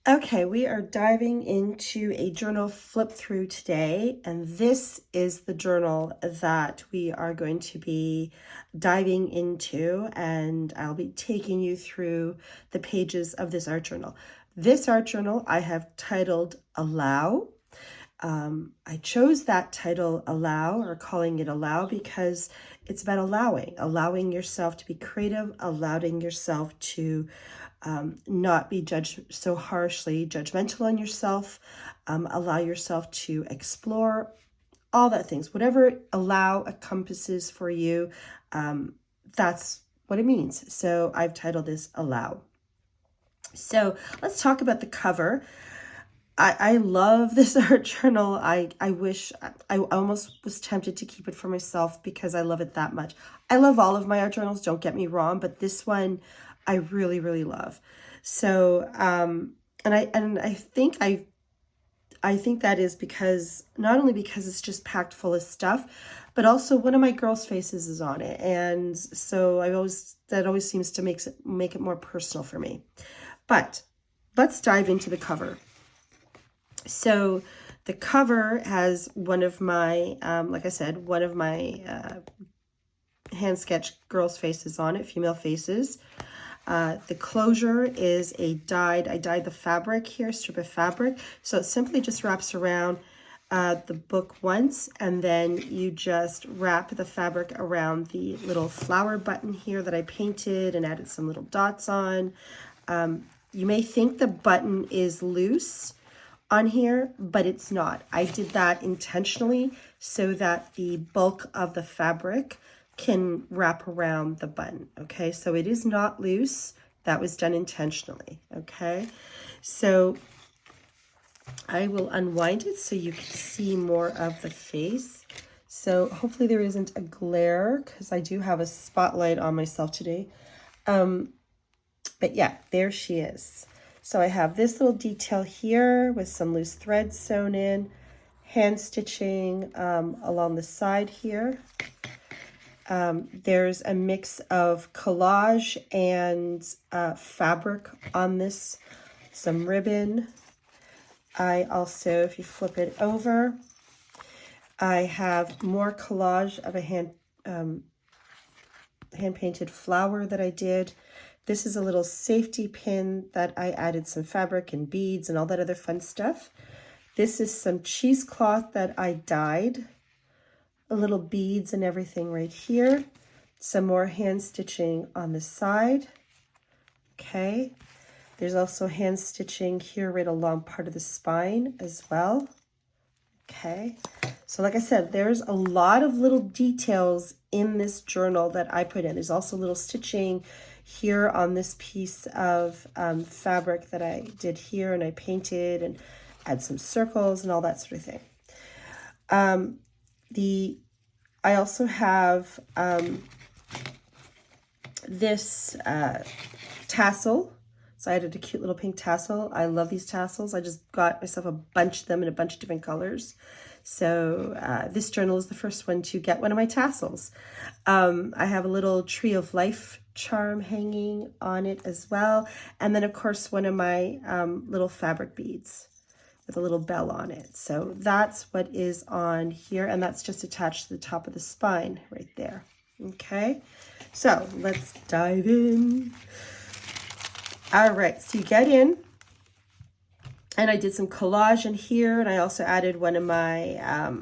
Okay, we are diving into a journal flip through today, and this is the journal that we are going to be diving into, and I'll be taking you through the pages of this art journal. This art journal I have titled Allow. I chose that title Allow, or calling it Allow, because it's about allowing yourself to be creative, allowing yourself to not be judged so harshly, judgmental on yourself, allow yourself to explore all that things, whatever allow encompasses for you, that's what it means. So I've titled this Allow. So let's talk about the cover. I love this art journal. I wish I almost was tempted to keep it for myself because I love it that much. I love all of my art journals, don't get me wrong, but this one I really, really love. So, I think that is because not only because it's just packed full of stuff, but also one of my girls' faces is on it, and so that always seems to make it more personal for me. But let's dive into the cover. So the cover has one of my, like I said, one of my hand sketched girls' faces on it, female faces. The closure is I dyed the fabric here, strip of fabric. So it simply just wraps around the book once, and then you just wrap the fabric around the little flower button here that I painted and added some little dots on. You may think the button is loose on here, but it's not. I did that intentionally so that the bulk of the fabric can wrap around the button. Okay, so it is not loose. That was done intentionally. Okay, so I will unwind it so you can see more of the face. So hopefully there isn't a glare because I do have a spotlight on myself today. But yeah, there she is. So I have this little detail here with some loose threads sewn in, hand stitching along the side here. There's a mix of collage and fabric on this, some ribbon. I also, if you flip it over, I have more collage of a hand-painted flower that I did. This is a little safety pin that I added some fabric and beads and all that other fun stuff. This is some cheesecloth that I dyed. A little beads and everything right here. Some more hand stitching on the side. Okay. There's also hand stitching here right along part of the spine as well. Okay. So like I said, there's a lot of little details in this journal that I put in. There's also little stitching here on this piece of fabric that I did here, and I painted and add some circles and all that sort of thing. I also have this tassel. So I added a cute little pink tassel. I love these tassels. I just got myself a bunch of them in a bunch of different colors. So this journal is the first one to get one of my tassels. I have a little tree of life charm hanging on it as well. And then of course one of my little fabric beads with a little bell on it. So that's what is on here, and that's just attached to the top of the spine right there. Okay, so let's dive in. All right, so you get in, and I did some collage in here, and I also added one of my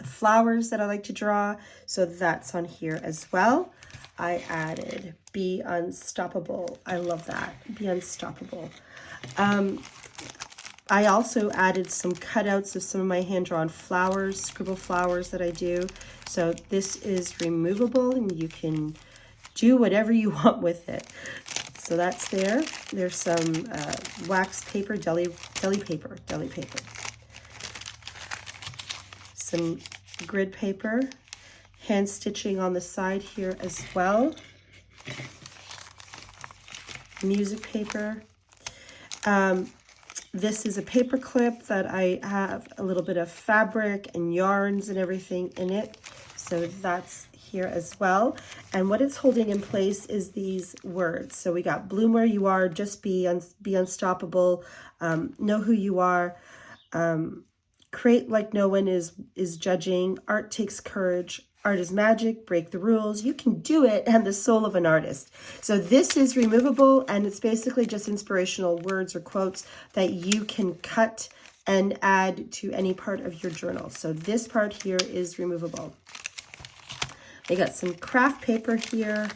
flowers that I like to draw, so that's on here as well. I added Be Unstoppable. I love that, Be Unstoppable. I also added some cutouts of some of my hand-drawn flowers, scribble flowers that I do. So this is removable and you can do whatever you want with it. So that's there. There's some wax paper, deli paper. Some grid paper, hand stitching on the side here as well. Music paper. This is a paper clip that I have a little bit of fabric and yarns and everything in it. So that's here as well. And what it's holding in place is these words. So we got bloom where you are, just be unstoppable, know who you are, create like no one is judging, art takes courage, art is magic, break the rules, you can do it, and the soul of an artist. So this is removable, and it's basically just inspirational words or quotes that you can cut and add to any part of your journal. So this part here is removable. I got some craft paper here,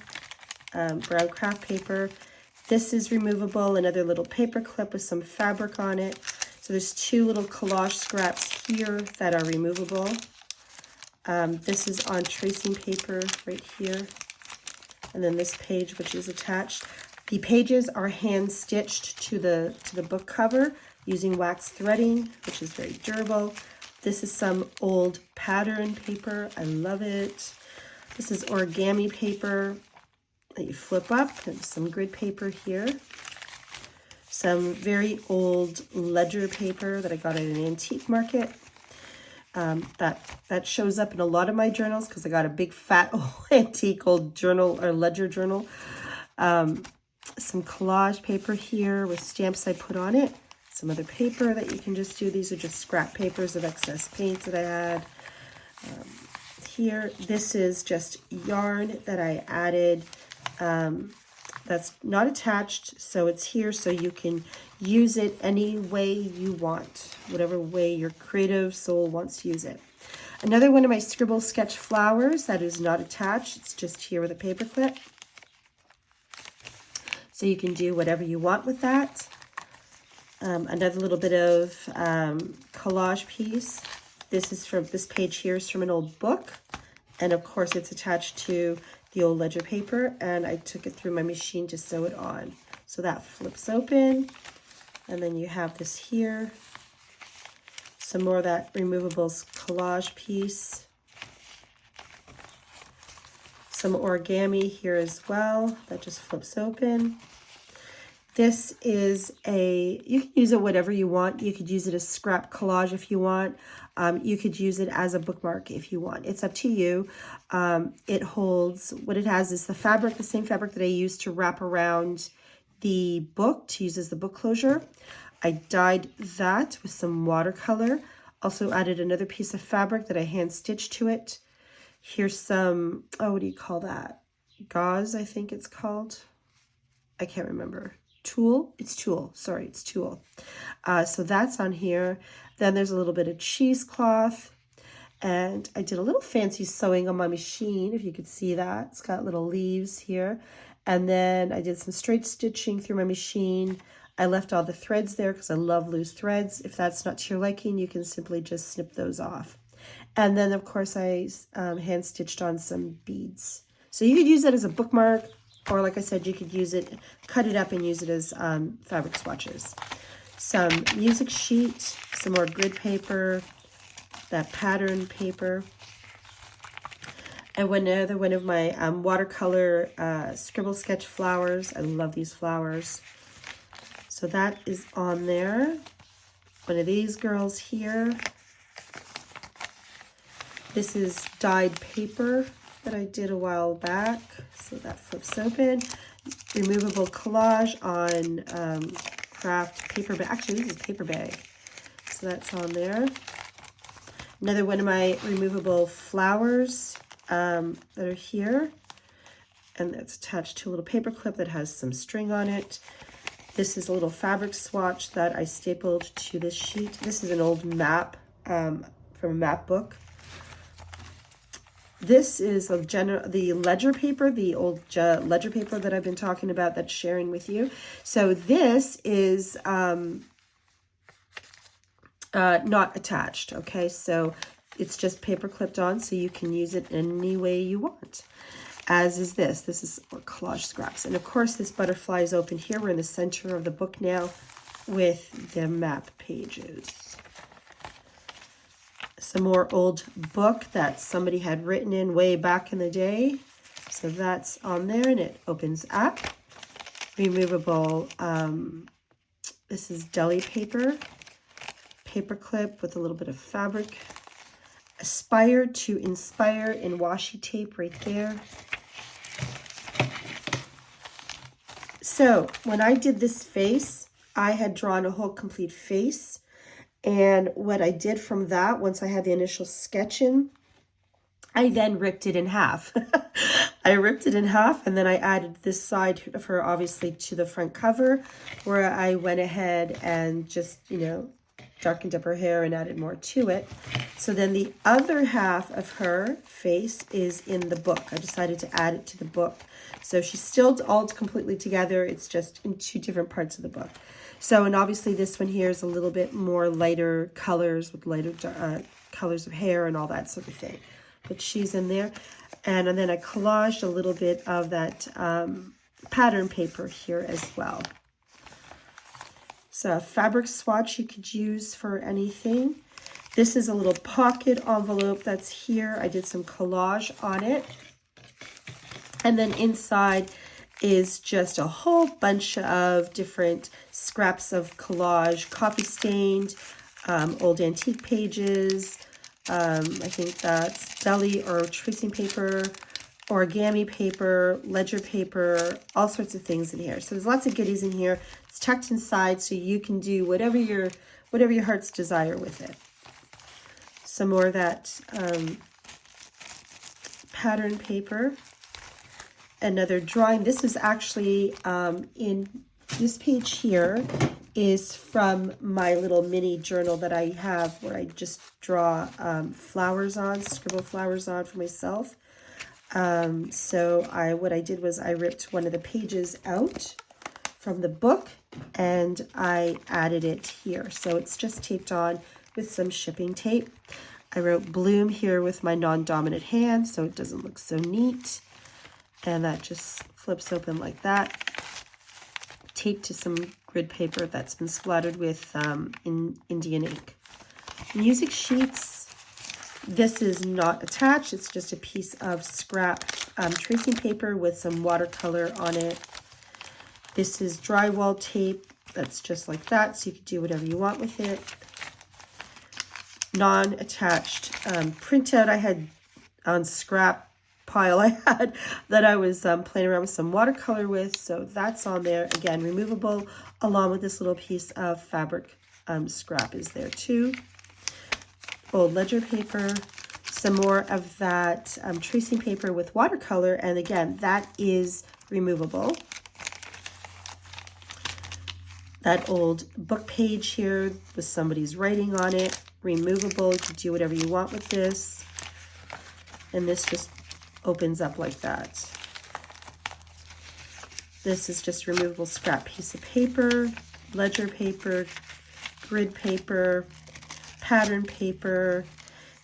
brown craft paper. This is removable, another little paper clip with some fabric on it. So there's two little collage scraps here that are removable. This is on tracing paper right here. And then this page, which is attached. The pages are hand stitched to the book cover using wax threading, which is very durable. This is some old pattern paper. I love it. This is origami paper that you flip up. There's some grid paper here. Some very old ledger paper that I got at an antique market. That shows up in a lot of my journals because I got a big fat old antique old journal or ledger journal. Some collage paper here with stamps I put on it. Some other paper that you can just do. These are just scrap papers of excess paint that I had. Here, this is just yarn that I added. That's not attached, so it's here so you can use it any way you want, whatever way your creative soul wants to use it. Another one of my scribble sketch flowers that is not attached. It's just here with a paper clip. So you can do whatever you want with that. Another little bit of collage piece. This page here is from an old book. And of course it's attached to the old ledger paper, and I took it through my machine to sew it on. So that flips open, and then you have this here. Some more of that removable collage piece. Some origami here as well that just flips open. This is you can use it whatever you want. You could use it as scrap collage if you want. You could use it as a bookmark if you want. It's up to you. It holds, what it has is the fabric, the same fabric that I used to wrap around the book to use as the book closure. I dyed that with some watercolor. Also added another piece of fabric that I hand stitched to it. Here's some, what do you call that? Gauze, I think it's called. I can't remember. Tulle? It's tulle. Sorry, it's tulle. So that's on here. Then there's a little bit of cheesecloth. And I did a little fancy sewing on my machine, if you could see that. It's got little leaves here. And then I did some straight stitching through my machine. I left all the threads there because I love loose threads. If that's not to your liking, you can simply just snip those off. And then, of course, I hand stitched on some beads. So you could use that as a bookmark, or like I said, you could use it, cut it up and use it as fabric swatches. Some music sheet, some more grid paper, that pattern paper. And another one of my watercolor scribble sketch flowers. I love these flowers. So that is on there. One of these girls here. This is dyed paper that I did a while back. So that flips open. Removable collage on craft paper bag. Actually, this is paper bag. So that's on there. Another one of my removable flowers that are here. And that's attached to a little paper clip that has some string on it. This is a little fabric swatch that I stapled to this sheet. This is an old map from a map book. This is the ledger paper, the old ledger paper that I've been talking about that's sharing with you. So this is not attached, okay? So it's just paper clipped on, so you can use it any way you want. As is this. This is collage scraps. And of course, this butterfly is open here. We're in the center of the book now with the map pages. Some more old book that somebody had written in way back in the day. So that's on there, and it opens up. Removable, this is deli paper. Paper clip with a little bit of fabric. Aspire to Inspire in washi tape right there. So when I did this face, I had drawn a whole complete face. And what I did from that, once I had the initial sketch in, I then ripped it in half. I ripped it in half, and then I added this side of her, obviously, to the front cover, where I went ahead and just, you know, darkened up her hair and added more to it. So then the other half of her face is in the book. I decided to add it to the book. So she's still all completely together. It's just in two different parts of the book. So, and obviously this one here is a little bit more lighter colors with lighter colors of hair and all that sort of thing. But she's in there. And then I collaged a little bit of that pattern paper here as well. So a fabric swatch you could use for anything. This is a little pocket envelope that's here. I did some collage on it. And then inside is just a whole bunch of different scraps of collage, copy stained, old antique pages. I think that's deli or tracing paper, origami paper, ledger paper, all sorts of things in here. So there's lots of goodies in here. It's tucked inside so you can do whatever your heart's desire with it. Some more of that pattern paper. Another drawing. This is actually in this page here is from my little mini journal that I have where I just draw flowers on, scribble flowers on for myself. So what I did was I ripped one of the pages out from the book and I added it here. So it's just taped on with some shipping tape. I wrote bloom here with my non-dominant hand so it doesn't look so neat. And that just flips open like that. Taped to some grid paper that's been splattered with Indian ink. Music sheets. This is not attached. It's just a piece of scrap tracing paper with some watercolor on it. This is drywall tape. That's just like that. So you can do whatever you want with it. Non-attached printout I had on scrap pile I had that I was playing around with some watercolor with. So that's on there. Again, removable, along with this little piece of fabric scrap is there too. Old ledger paper, some more of that tracing paper with watercolor. And again, that is removable. That old book page here with somebody's writing on it, removable. You can do whatever you want with this. And this just opens up like that. This is just removable scrap piece of paper, ledger paper, grid paper, pattern paper.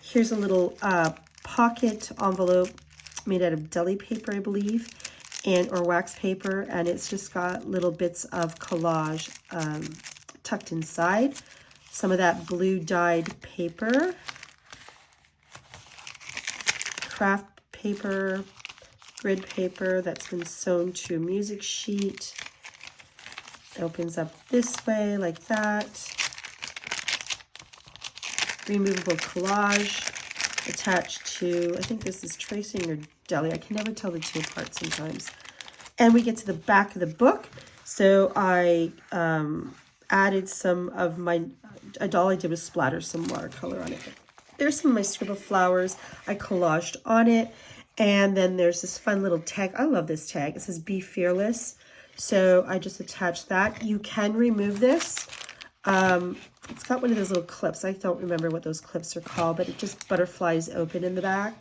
Here's a little pocket envelope made out of deli paper, I believe, or wax paper, and it's just got little bits of collage tucked inside. Some of that blue dyed paper, craft paper, grid paper that's been sewn to a music sheet. It opens up this way like that. Removable collage attached to, I think this is tracing or deli. I can never tell the two apart sometimes. And we get to the back of the book. So I added some of my, all I did was splatter some watercolor on it. There's some of my scribble flowers I collaged on it. And then there's this fun little tag. I love this tag. It says Be Fearless. So I just attached that. You can remove this. It's got one of those little clips. I don't remember what those clips are called, but it just butterflies open in the back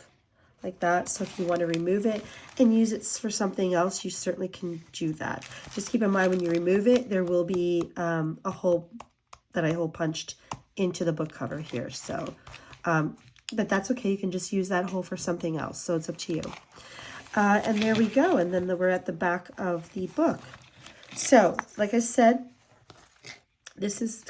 like that. So if you want to remove it and use it for something else, you certainly can do that. Just keep in mind when you remove it, there will be a hole that I hole punched into the book cover here. So, but that's okay. You can just use that hole for something else. So it's up to you. And there we go. And then we're at the back of the book. So, like I said, this is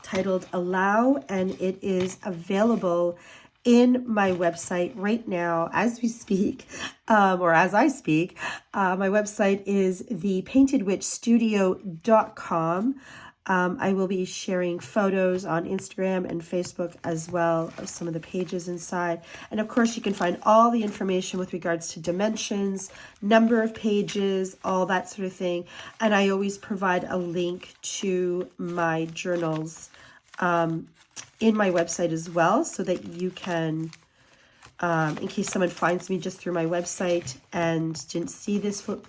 titled Allow, and it is available in my website right now as we speak, or as I speak. My website is thepaintedwitchstudio.com. I will be sharing photos on Instagram and Facebook as well of some of the pages inside. And of course, you can find all the information with regards to dimensions, number of pages, all that sort of thing. And I always provide a link to my journals in my website as well, so that you can, in case someone finds me just through my website and didn't see this flip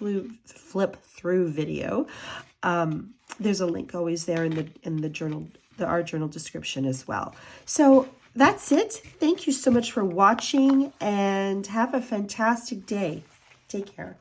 through video, there's a link always there in the journal, our journal description as well. So that's it. Thank you so much for watching, and have a fantastic day. Take care.